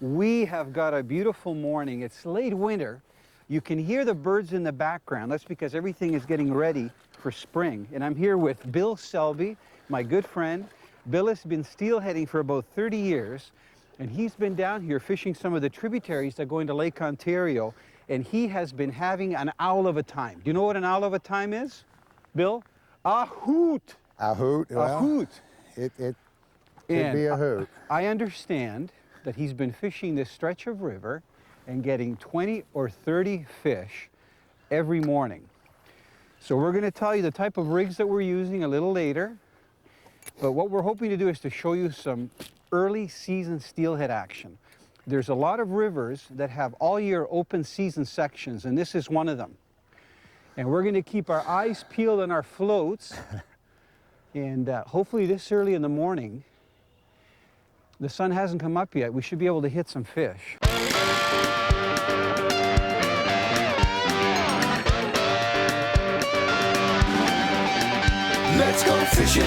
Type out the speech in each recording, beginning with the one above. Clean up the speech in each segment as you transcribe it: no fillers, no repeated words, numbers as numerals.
We have got a beautiful morning. It's late winter. You can hear the birds in the background. That's because everything is getting ready for spring. And I'm here with Bill Selby, my good friend. Bill has been steelheading for about 30 years, and he's been down here fishing some of the tributaries that go into Lake Ontario, and he has been having an owl of a time. Do you know what an owl of a time is, Bill? A hoot. A hoot? Well, a hoot. It could be a hoot. I understand that he's been fishing this stretch of river and getting 20 or 30 fish every morning. So we're going to tell you the type of rigs that we're using a little later. But what we're hoping to do is to show you some early season steelhead action. There's a lot of rivers that have all year open season sections, and this is one of them. And we're going to keep our eyes peeled on our floats. And hopefully this early in the morning, the sun hasn't come up yet, we should be able to hit some fish. Let's go fishing.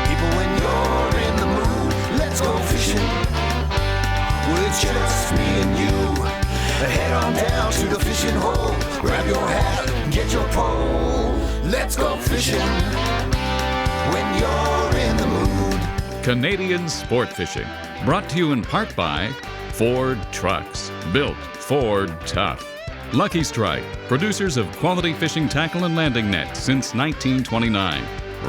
People, when you're in the mood, let's go fishing. Well, it's just me and you. Head on down to the fishing hole. Grab your hat and get your pole. Let's go fishing. When you're in the mood. Canadian Sport Fishing, brought to you in part by Ford Trucks, built Ford tough. Lucky Strike, producers of quality fishing tackle and landing nets since 1929.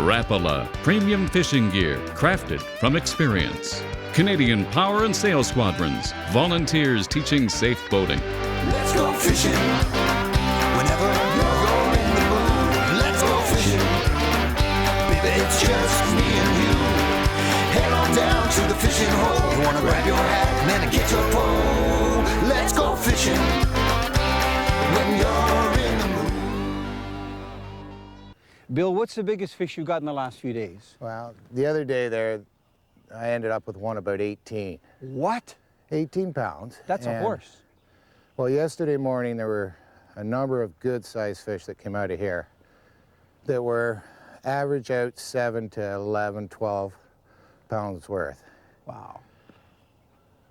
Rapala, premium fishing gear crafted from experience. Canadian Power and Sail Squadrons, volunteers teaching safe boating. Let's go fishing. Whenever you're in the mood, let's go fishing. Baby, it's just me and you. Head on down to the fishing hole. You wanna grab your hat, man, and get your pole. Let's go fishing. When you're in the mood. Bill, what's the biggest fish you got in the last few days? Well, the other day there, I ended up with one about 18. What? 18 pounds. That's a horse. Well, yesterday morning there were a number of good-sized fish that came out of here that were average out 7 to 11, 12 pounds worth. Wow.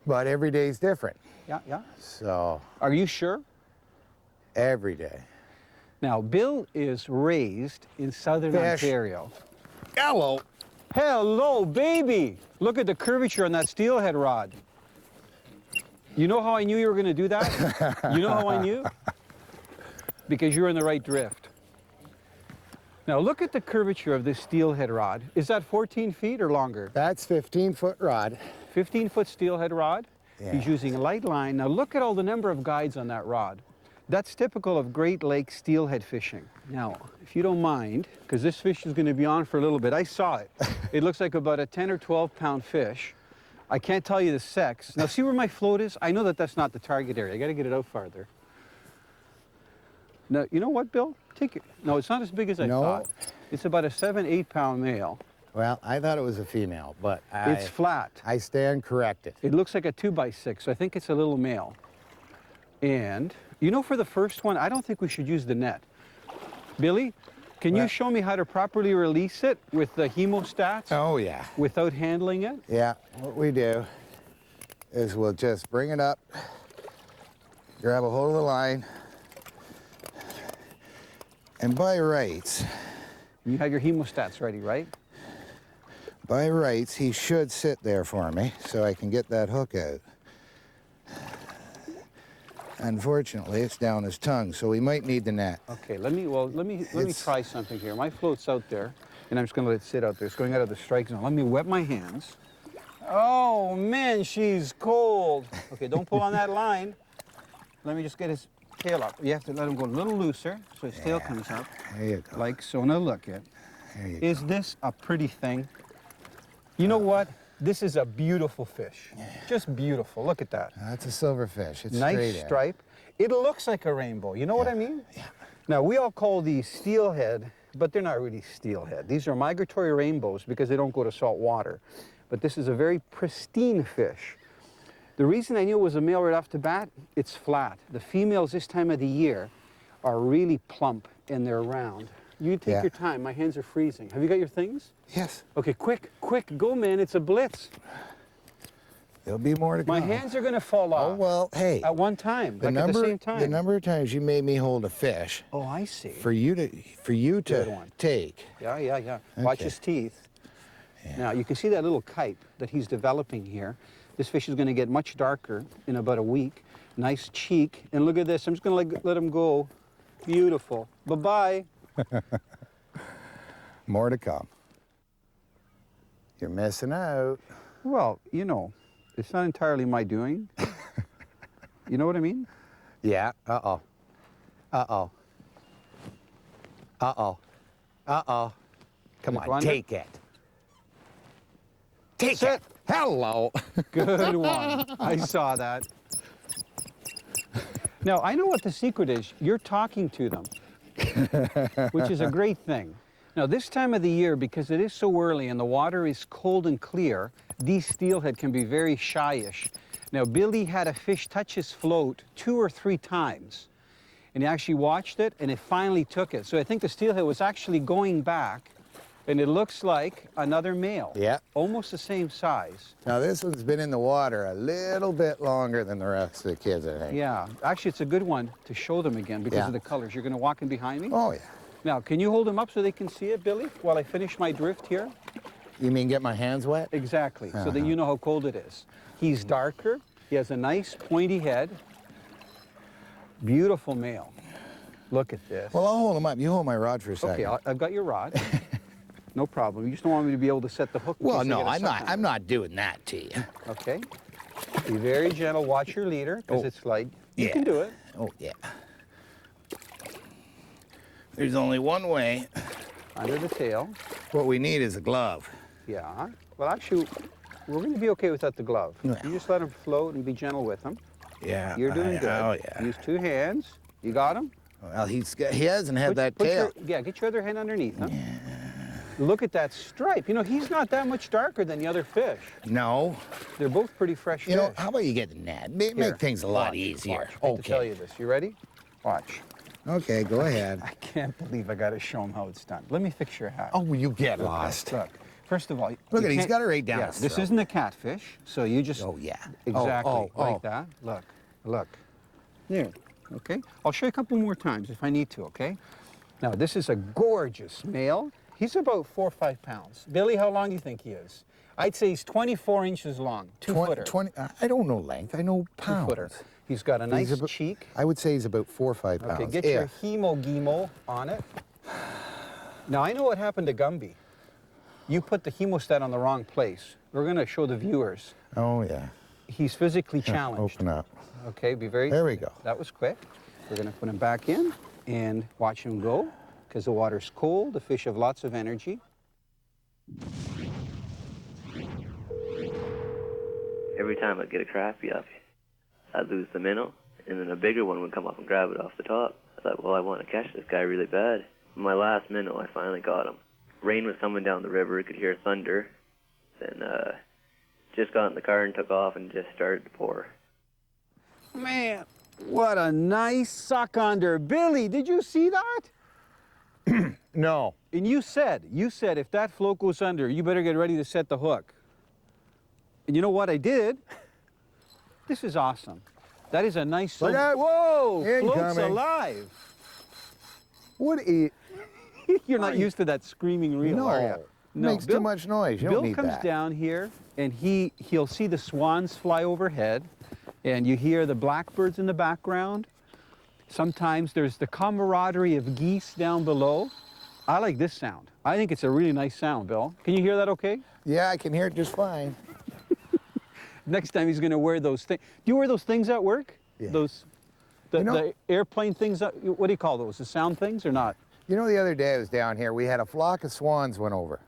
But every day's different. Yeah, yeah. So. Are you sure? Every day. Now, Bill is raised in southern Ontario. Hello. Hello, baby. Look at the curvature on that steelhead rod. You know how I knew you were going to do that? You know how I knew? Because you're in the right drift. Now, look at the curvature of this steelhead rod. Is that 14 feet or longer? That's 15-foot rod. 15-foot steelhead rod. Yeah. He's using a light line. Now, look at all the number of guides on that rod. That's typical of Great Lakes steelhead fishing. Now, if you don't mind, because this fish is going to be on for a little bit, I saw it. It looks like about a 10 or 12 pound fish. I can't tell you the sex. Now, see where my float is? I know that that's not the target area. I got to get it out farther. Now, you know what, Bill? Take it. No, it's not as big as I thought. It's about a 7, 8 pound male. Well, I thought it was a female, but it's flat. I stand corrected. It looks like a 2x6, so I think it's a little male. And, you know, for the first one, I don't think we should use the net. Billy, can you show me how to properly release it with the hemostats? Oh, yeah. Without handling it? Yeah, what we do is we'll just bring it up, grab a hold of the line, and by rights... You have your hemostats ready, right? By rights, he should sit there for me so I can get that hook out. Unfortunately, it's down his tongue, so we might need the net. Okay, let me try something here. My float's out there, and I'm just going to let it sit out there. It's going out of the strike zone. Let me wet my hands. Oh, man, she's cold. Okay, don't pull on that line. Let me just get his tail up. You have to let him go a little looser so his tail comes up. There you go. Like so. Now look at. There you Is this a pretty thing? You know what? This is a beautiful fish. Just beautiful. Look at that. That's a silverfish. It's nice stripe. It looks like a rainbow. You know what I mean? Yeah. Now, we all call these steelhead, but they're not really steelhead. These are migratory rainbows because they don't go to salt water. But this is a very pristine fish. The reason I knew it was a male right off the bat, it's flat. The females this time of the year are really plump and they're round. You take your time. My hands are freezing. Have you got your things? Yes. Okay, quick, go, man. It's a blitz. There'll be more to come. My hands are going to fall off. Oh, well, hey. At one time, at the same time. The number of times you made me hold a fish. Oh, I see. For you to take. Yeah. Watch Okay. his teeth. Yeah. Now, you can see that little kite that he's developing here. This fish is going to get much darker in about a week. Nice cheek. And look at this. I'm just going to let him go. Beautiful. Bye-bye. More to come. You're missing out. Well, you know, it's not entirely my doing. You know what I mean? Yeah. Uh-oh. Uh-oh. Uh-oh. Uh-oh. Come on, take it. Take Sit. it. Hello. Good one. I saw that. Now, I know what the secret is. You're talking to them, which is a great thing. Now, this time of the year, because it is so early and the water is cold and clear, these steelhead can be very shyish. Now, Billy had a fish touch his float 2 or 3 times, and he actually watched it, and it finally took it. So I think the steelhead was actually going back, and it looks like another male. Yeah. Almost the same size. Now, this one's been in the water a little bit longer than the rest of the kids, I think. Yeah. Actually, it's a good one to show them again because of the colors. You're going to walk in behind me? Oh, yeah. Now, can you hold him up so they can see it, Billy, while I finish my drift here? You mean get my hands wet? Exactly, so that you know how cold it is. He's darker. He has a nice pointy head. Beautiful male. Look at this. Well, I'll hold him up. You hold my rod for a second. Okay, I've got your rod. No problem. You just don't want me to be able to set the hook. in Well, case I no, get a I'm suck not. on I'm it. not doing that to you. Okay. Be very gentle. Watch your leader because it's light. You can do it. Oh, yeah. There's only one way. Under the tail. What we need is a glove. Yeah. Well, actually, we're going to be okay without the glove. Yeah. You just let him float and be gentle with him. Yeah. You're doing good. Oh, yeah. Use 2 hands. You got him? Well, he hasn't had that tail. Get your other hand underneath him. Yeah. Look at that stripe. You know, he's not that much darker than the other fish. No. They're both pretty fresh You know, fish. how about you get the net? Make Here, things a lot watch, easier. Watch. I hate to tell you this. You ready? Watch. Okay, go ahead. I can't believe I got to show him how it's done. Let me fix your hat. Oh, you get Look, lost. Look. First of all, Look you at it. He's can't- got it right down Yeah, his this throat. isn't a catfish, so you just. Oh, yeah. Exactly. Oh. Like that. Look. There. Okay. I'll show you a couple more times if I need to. Okay. Now this is a gorgeous male. He's about 4 or 5 pounds. Billy, how long do you think he is? I'd say he's 24 inches long. 2-footer. 20, I don't know length. I know pounds. 2-footer. He's got a nice He's about- cheek. I would say he's about 4 or 5 pounds. Okay, get your hemo on it. Now, I know what happened to Gumby. You put the hemostat on the wrong place. We're going to show the viewers. Oh, yeah. He's physically Yeah, challenged. open up. Okay, be very... There we go. That was quick. We're going to put him back in and watch him go because the water's cold. The fish have lots of energy. Every time I'd get a crappie up, I'd lose the minnow, and then a bigger one would come up and grab it off the top. I thought, well, I want to catch this guy really bad. My last minnow, I finally got him. Rain was coming down the river. I could hear thunder. Then just got in the car and took off and just started to pour. Man, what a nice suck under. Billy, did you see that? No. And you said if that float goes under, you better get ready to set the hook. And you know what I did? This is awesome. That is a nice... Look out. Whoa! Float's Incoming. alive. What is... You're not used to that screaming reel, No. are you? Makes too much noise. You Bill don't need comes that. down here, and he'll see the swans fly overhead, and you hear the blackbirds in the background. Sometimes there's the camaraderie of geese down below. I like this sound. I think it's a really nice sound, Bill. Can you hear that okay? Yeah, I can hear it just fine. Next time he's going to wear those things. Do you wear those things at work? Yeah. Those, the airplane things, what do you call those? The sound things or not? You know, the other day I was down here, we had a flock of swans went over.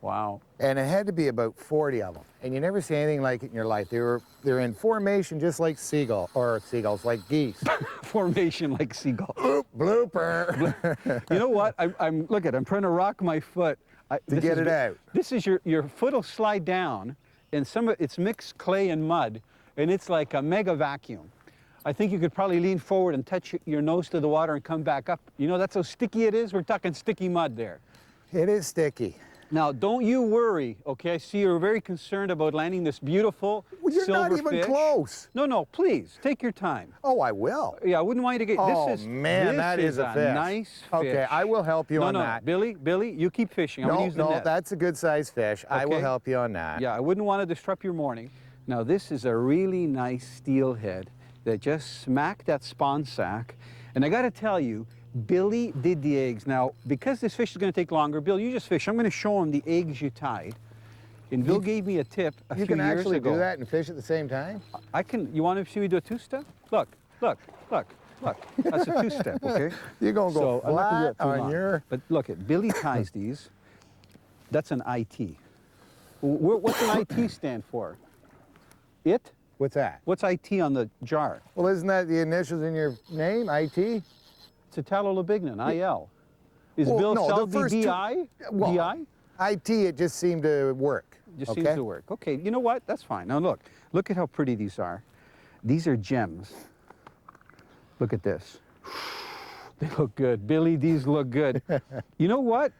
Wow. And it had to be about 40 of them. And you never see anything like it in your life. They're in formation just like seagulls, like geese. Formation like seagull. Oop, blooper. You know what? I'm trying to rock my foot. To get it out. This is your foot will slide down, and it's mixed clay and mud, and it's like a mega vacuum. I think you could probably lean forward and touch your nose to the water and come back up. You know, that's how sticky it is. We're talking sticky mud there. It is sticky. Now, don't you worry, okay? I see you're very concerned about landing this beautiful Well, you're silver not even fish. close. No, please, take your time. Oh, I will. Yeah, I wouldn't want you to get, Oh, this is, man, this that is a fish. nice fish. Okay, I will help you on that. Billy, you keep fishing. I'm gonna use the No, net. that's a good sized fish. I will Okay. help you on that. Yeah, I wouldn't want to disrupt your morning. Now, this is a really nice steelhead that just smacked that spawn sack. And I got to tell you, Billy did the eggs. Now, because this fish is going to take longer, Bill, you just fish. I'm going to show him the eggs you tied. And Bill gave me a tip a few You can years actually ago. do that and fish at the same time? I can. You want to see me do a two-step? Look. That's a two-step, okay? You're going to go I'm not gonna do flat it too on long. your... But look, Billy ties these. That's an IT. What's an IT stand for? It? What's that? What's IT on the jar? Well, isn't that the initials in your name, IT? It's Italo Labignan, IL. Is Well, Bill no, the Selby first two- DI? Well, DI? IT, it just seemed to work. Just okay? seems to work. Okay, you know what? That's fine. Now look at how pretty these are. These are gems. Look at this. They look good. Billy, these look good. You know what?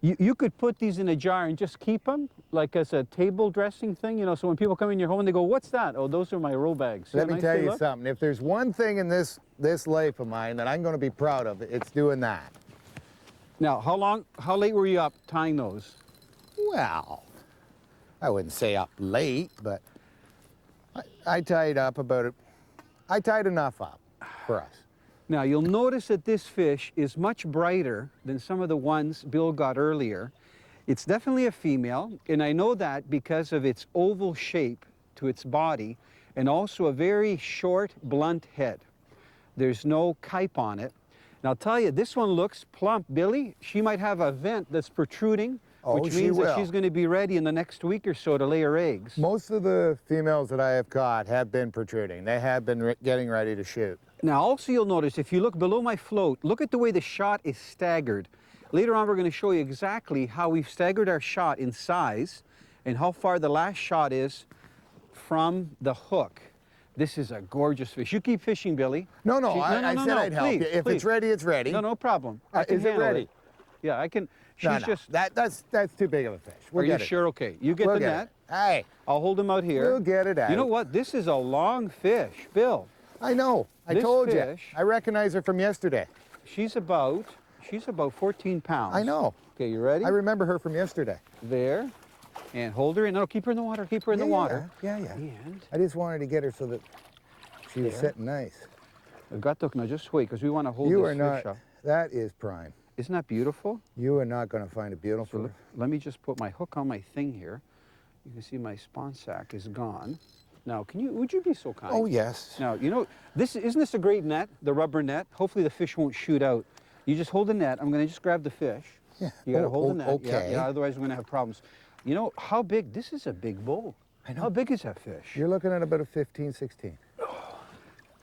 You could put these in a jar and just keep them, like as a table dressing thing, you know, so when people come in your home and they go, what's that? Oh, those are my row bags. See Let how me nice tell they you look? something. If there's one thing in this life of mine that I'm going to be proud of, it's doing that. Now, how late were you up tying those? Well, I wouldn't say up late, but I tied up about it. I tied enough up for us. Now, you'll notice that this fish is much brighter than some of the ones Bill got earlier. It's definitely a female, and I know that because of its oval shape to its body and also a very short, blunt head. There's no kype on it. And I'll tell you, this one looks plump, Billy. She might have a vent that's protruding, Oh, which she means that will. she's going to be ready in the next week or so to lay her eggs. Most of the females that I have caught have been protruding. They have been getting ready to shoot. Now, also you'll notice, if you look below my float, look at the way the shot is staggered. Later on, we're going to show you exactly how we've staggered our shot in size and how far the last shot is from the hook. This is a gorgeous fish. You keep fishing, Billy. No, No, I said I'd help please, you. If please. it's ready, it's ready. No problem. I can Is it handle ready? Yeah, I can. She's No, just. that's too big of a fish. We'll Are you get it. sure? Okay. You get We'll the get net. it. Hey, I'll hold him out here. we'll get it out. You know what? This is a long fish, Bill. I know. I This told you. fish- I recognize her from yesterday. She's about 14 pounds. I know. Okay, you ready? I remember her from yesterday. There. And hold her in. No, keep her in the water. Keep her in the water. Yeah. And I just wanted to get her so that she was There. sitting nice. I've got to, now just wait, because we want to hold You this are not, fish up. that is prime. Isn't that beautiful? You are not going to find a So beautiful. let me just put my hook on my thing here. You can see my spawn sack is gone. Now, would you be so kind? Oh, yes. Now, you know, isn't this a great net, the rubber net? Hopefully the fish won't shoot out. You just hold the net. I'm going to just grab the fish. Yeah. You got to Oh, hold the net. okay. Yeah, otherwise we're going to have problems. You know, how big? This is a big bowl. I know. How big is that fish? You're looking at about a 15, 16.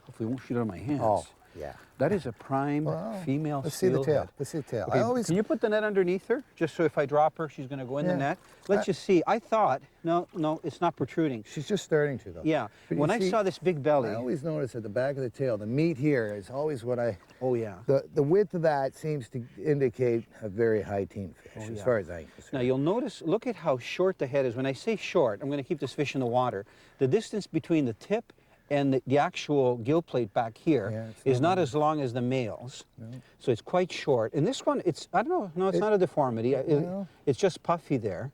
Hopefully it won't shoot out of my hands. Oh, yeah. That is a prime Well, female let's see the tail. steelhead. Let's see the tail. Okay, I always. can you put the net underneath her? Just so if I drop her, she's going to go in the Yeah. net. Let's just see. I thought, no, it's not protruding. She's just starting to, though. Yeah. But you When I see, saw this big belly. I always notice at the back of the tail, the meat here is always what I. Oh, yeah. The width of that seems to indicate a very high teen fish, as yeah. far as I'm concerned. Now you'll notice, look at how short the head is. When I say short, I'm going to keep this fish in the water. The distance between the tip and the actual gill plate back here Yeah, it's is not not as long as the males. So it's quite short. And this one, I don't know, no, it's not a deformity. No. It's just puffy there.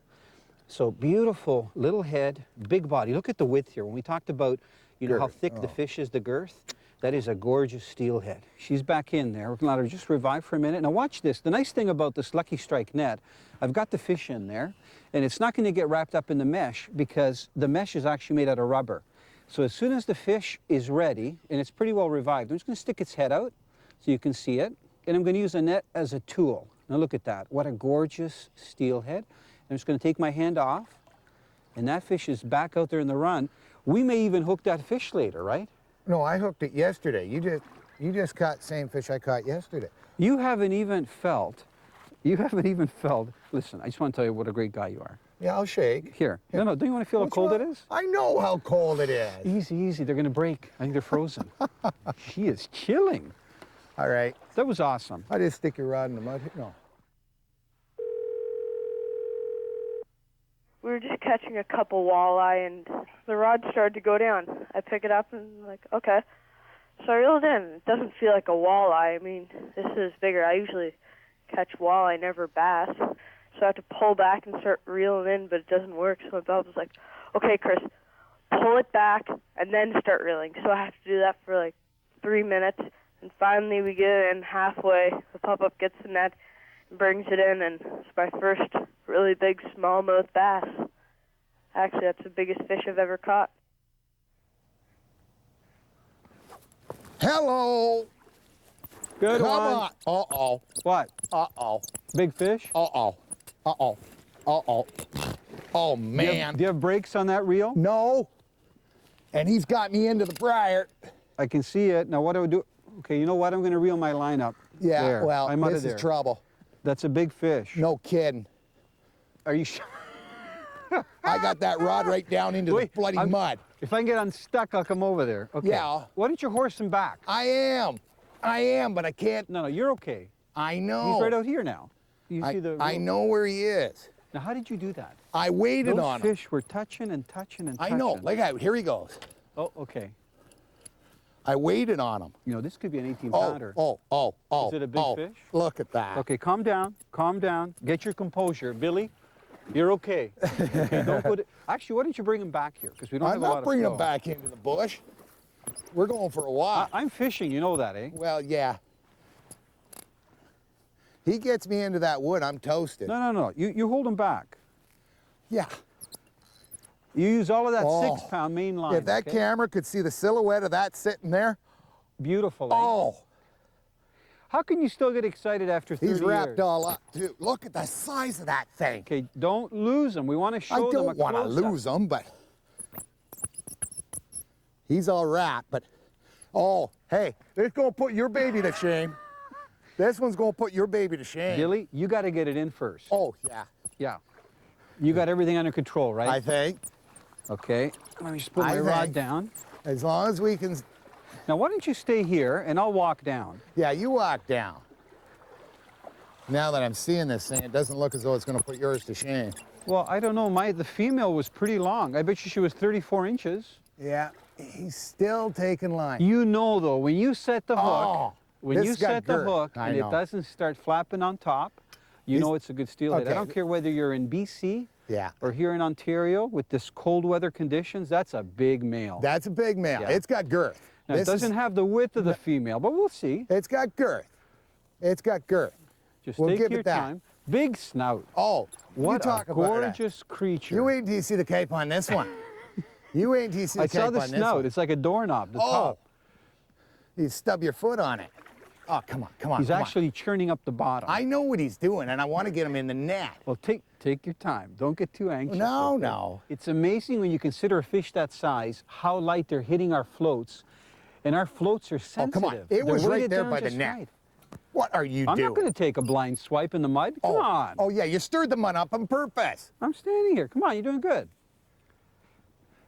So beautiful little head, big body. Look at the width here. When we talked about, you know, how Girth, thick the fish is, the girth, that is a gorgeous steelhead. She's back in there. We're going to let her just revive for a minute. Now watch this. The nice thing about this Lucky Strike net, I've got the fish in there, and it's not going to get wrapped up in the mesh because the mesh is actually made out of rubber. So as soon as the fish is ready, and it's pretty well revived, I'm just going to stick its head out so you can see it, and I'm going to use a net as a tool. Now look at that. What a gorgeous steelhead. I'm just going to take my hand off, and that fish is back out there in the run. We may even hook that fish later, right? No, I hooked it yesterday. You just caught the same fish I caught yesterday. You haven't even felt, listen, I just want to tell you what a great guy you are. Yeah, I'll shake. Here. No, don't you want to feel how What's cold wrong? it is? I know how cold it is. Easy, they're going to break. I think they're frozen. She is chilling. All right. That was awesome. I just stick your rod in the mud. No. we were just catching a couple walleye, and the rod started to go down. I pick it up and I'm like, okay. So I reel it in. It doesn't feel like a walleye. I mean, this is bigger. I usually catch walleye, never bass. So I have to pull back and start reeling in, but it doesn't work. So my belt was like, okay, Chris, pull it back and then start reeling. So I have to do that for like 3 minutes. And finally we get it in halfway. The pop-up gets the net and brings it in, and it's my first really big smallmouth bass. Actually, that's the biggest fish I've ever caught. Hello. Good Come one. on. Uh-oh. What? Uh-oh. Big fish? Uh-oh. Uh-oh. Uh-oh. Oh, Do you man. have, do you have brakes on that reel? No. And he's got me into the briar. I can see it. Now what do I do? Okay, you know what? I'm going to reel my line up. Yeah, There. well, I'm out this of there. is trouble. That's a big fish. No kidding. Are you sure? I got that rod right down into Wait, the bloody I'm- mud. If I can get unstuck, I'll come over there. Okay. Yeah. Why don't you horse him back? I am, but I can't. No, you're okay. I know. He's right out here now. You see the. I know where he is. Now, how did you do that? I waited Those on him. fish were touching and touching and I touching. know. Look at here he goes. Oh, okay. I waited on him. You know, this could be an 18 Oh, pounder. oh. Is it a big oh. fish? Look at that. Okay, calm down. Calm down. Get your composure. Billy, you're okay. Okay, don't put it. Actually, why don't you bring him back here? Because we don't I'm have a lot not of bringing flow. him back into the bush. We're going for a walk. I'm fishing, you know that, eh? Well, yeah. He gets me into that wood, I'm toasted. No. You hold him back. Yeah. You use all of that Oh. 6-pound main line. If that okay? camera could see the silhouette of that sitting there, Beautiful, eh? oh, How can you still get excited after 30 he's wrapped years? all up. Dude, look at the size of that thing. Okay, don't lose him. We want to show I them a don't want to close-up. lose him, but he's all wrapped. But, oh, hey, this going to put your baby to shame. This one's going to put your baby to shame. Billy, you got to get it in first. Oh, yeah, Yeah. You got everything under control, right? I think. Okay. Let me just put I my rod think. down. As long as we can, Now, why don't you stay here and I'll walk down? yeah, you walk down. Now that I'm seeing this thing, it doesn't look as though it's going to put yours to shame. Well, I don't know. The female was pretty long. I bet you she was 34 inches. Yeah, he's still taking line. You know, though, when you set the hook, Oh, when this you got set the girth. hook I and know. it doesn't start flapping on top, you know it's a good steelhead. I Okay. don't care whether you're in BC Yeah, or here in Ontario with this cold weather conditions, that's a big male. that's a big male. Yeah. It's got girth. Now, it This doesn't is- have the width of the female, but we'll see. It's got girth. It's got girth. Just We'll take give your it that. time. Big snout. Oh, What you talk a about that. gorgeous creature. You wait until you see the cape on this one. You wait until you see the I cape saw on the this snout. one. It's like a doorknob, the Oh, top. you stub your foot on it. Oh, come on, come on, He's come on. actually churning up the bottom. I know what he's doing, and I want to get him in the net. Well, take your time. Don't get too anxious. No, okay? no. It's amazing when you consider a fish that size, how light they're hitting our floats. And our floats are Oh, sensitive. come on. It They're was right weighted there down by the just net. right. What are you I'm doing? not going to take a blind swipe in the mud. Come on. Oh, yeah, you stirred the mud up on purpose. I'm standing here. Come on, you're doing good.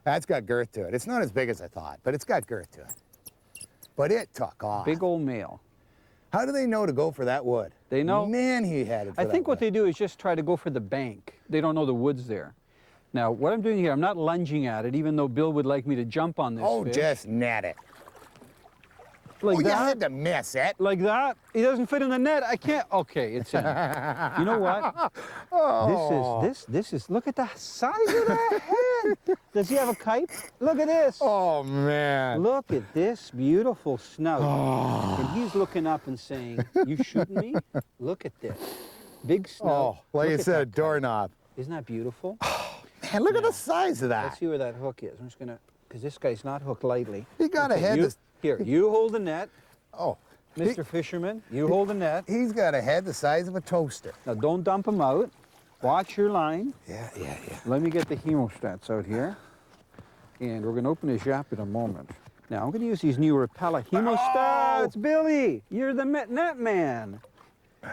That's got girth to it. It's not as big as I thought, but it's got girth to it. But it took off. Big old male. How do they know to go for that wood? They know. Man, he had it for I that think what wood. they do is just try to go for the bank. They don't know the wood's there. Now, what I'm doing here, I'm not lunging at it, even though Bill would like me to jump on this Oh, fish. just net it. Like oh, you that. had to miss it. Like that? He doesn't fit in the net. I can't. Okay, it's in. You know what? Oh. This is. Look at the size of that head. Does he have a kite? Look at this. Oh, man. Look at this beautiful snout. And he's looking up and saying, "You shooting me? Look at this, big snout. Oh, like Look you at said, a that kite. doorknob. Isn't that beautiful? Man, look at Now, the size of that. Let's see where that hook is. I'm just gonna, because this guy's not hooked lightly. He got a Okay, head. Here, you hold the net, Oh, Mr. Fisherman. You hold the net. he's got a head the size of a toaster. Now don't dump him out. Watch your line. Yeah. Let me get the hemostats out here. And we're gonna open his yap in a moment. Now I'm gonna use these new Rapella hemostats. Oh! Billy, you're the net man.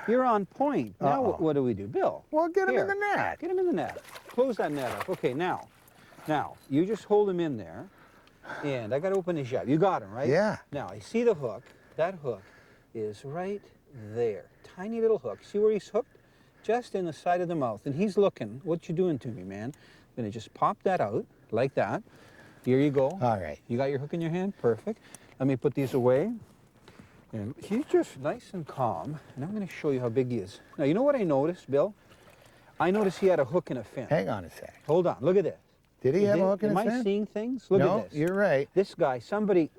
You're on point. Now Uh-oh. what do we do? Bill. Well, get him in here, the net. Get him in the net. Close that net up. Okay, now you just hold him in there. And I gotta open his yap. You got him, right? Yeah. Now I see the hook. That hook is right there. Tiny little hook. See where he's hooked? just in the side of the mouth. And he's looking. What you doing to me, man? I'm going to just pop that out like that. Here you go. All right. You got your hook in your hand? Perfect. Let me put these away. And he's just nice and calm. And I'm going to show you how big he is. Now, you know what I noticed, Bill? I noticed he had a hook and a fin. Hang on a sec. Hold on. Look at this. Did he have a hook in his Am I fin? seeing things? Look No, at this. you're right. This guy, somebody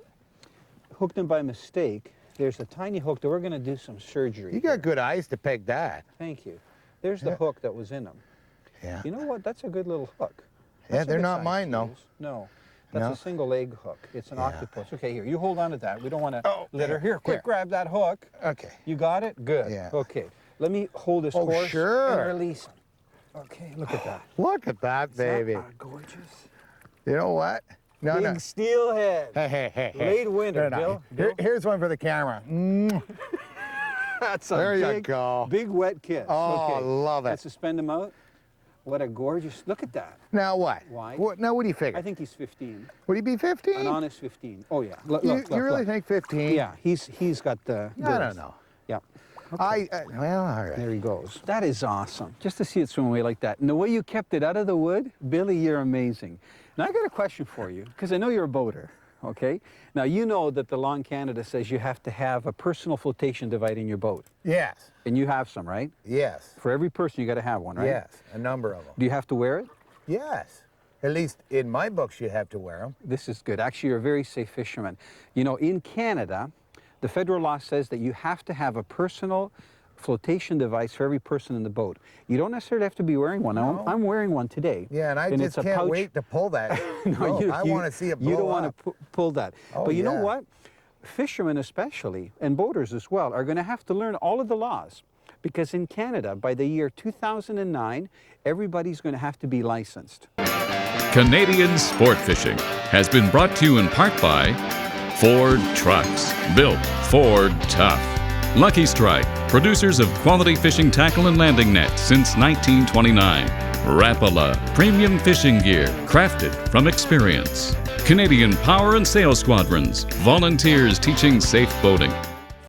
hooked him by mistake. There's a tiny hook that we're going to do some surgery. You got good eyes to peg that. Thank you. There's the hook that was in him. Yeah. You know what? That's a good little hook. Yeah, That's a they're good not size mine, to though. use. No. That's No? a single leg hook. It's an octopus. Okay, here. You hold on to that. We don't want to litter. Here, quick, Here. grab that hook. Okay. You got it? Good. Yeah. Okay. Let me hold this Oh, horse sure. and release him. Okay, look at that. Look at that, baby. Isn't that gorgeous? You know what? No, Big no. steelhead. Hey. Late winter, No. Bill. Here's one for the camera. That's a There you big, go. big wet kiss. Oh, okay. love it. Let's suspend him out. What a gorgeous, look at that. Now what? Why? Now what do you figure? I think he's 15. Would he be 15? An honest 15. Oh yeah. Look, you look, really look. think 15? Yeah, he's got the. I don't know. Yeah. Well, all right. There he goes. That is awesome. Just to see it swim away like that. And the way you kept it out of the wood, Billy, you're amazing. Now I got a question for you, because I know you're a boater. Okay. Now you know that the law in Canada says you have to have a personal flotation device in your boat, Yes. and you have some, right? Yes. For every person, you got to have one, right? Yes. A number of them. Do you have to wear it? Yes. At least in my books, you have to wear them. This is good. Actually, you're a very safe fisherman. You know, in Canada, the federal law says that you have to have a personal flotation device for every person in the boat. You don't necessarily have to be wearing one. No. I'm wearing one today. Yeah, and I it's just a can't pouch. wait to pull that. No, I want to see it blow You don't want up. to pull that. Oh, but you know yeah. what? Fishermen especially, and boaters as well, are going to have to learn all of the laws. Because in Canada, by the year 2009, everybody's going to have to be licensed. Canadian Sport Fishing has been brought to you in part by Ford Trucks, built Ford Tough. Lucky Strike, producers of quality fishing tackle and landing nets since 1929. Rapala, premium fishing gear, crafted from experience. Canadian Power and Sail Squadrons, volunteers teaching safe boating.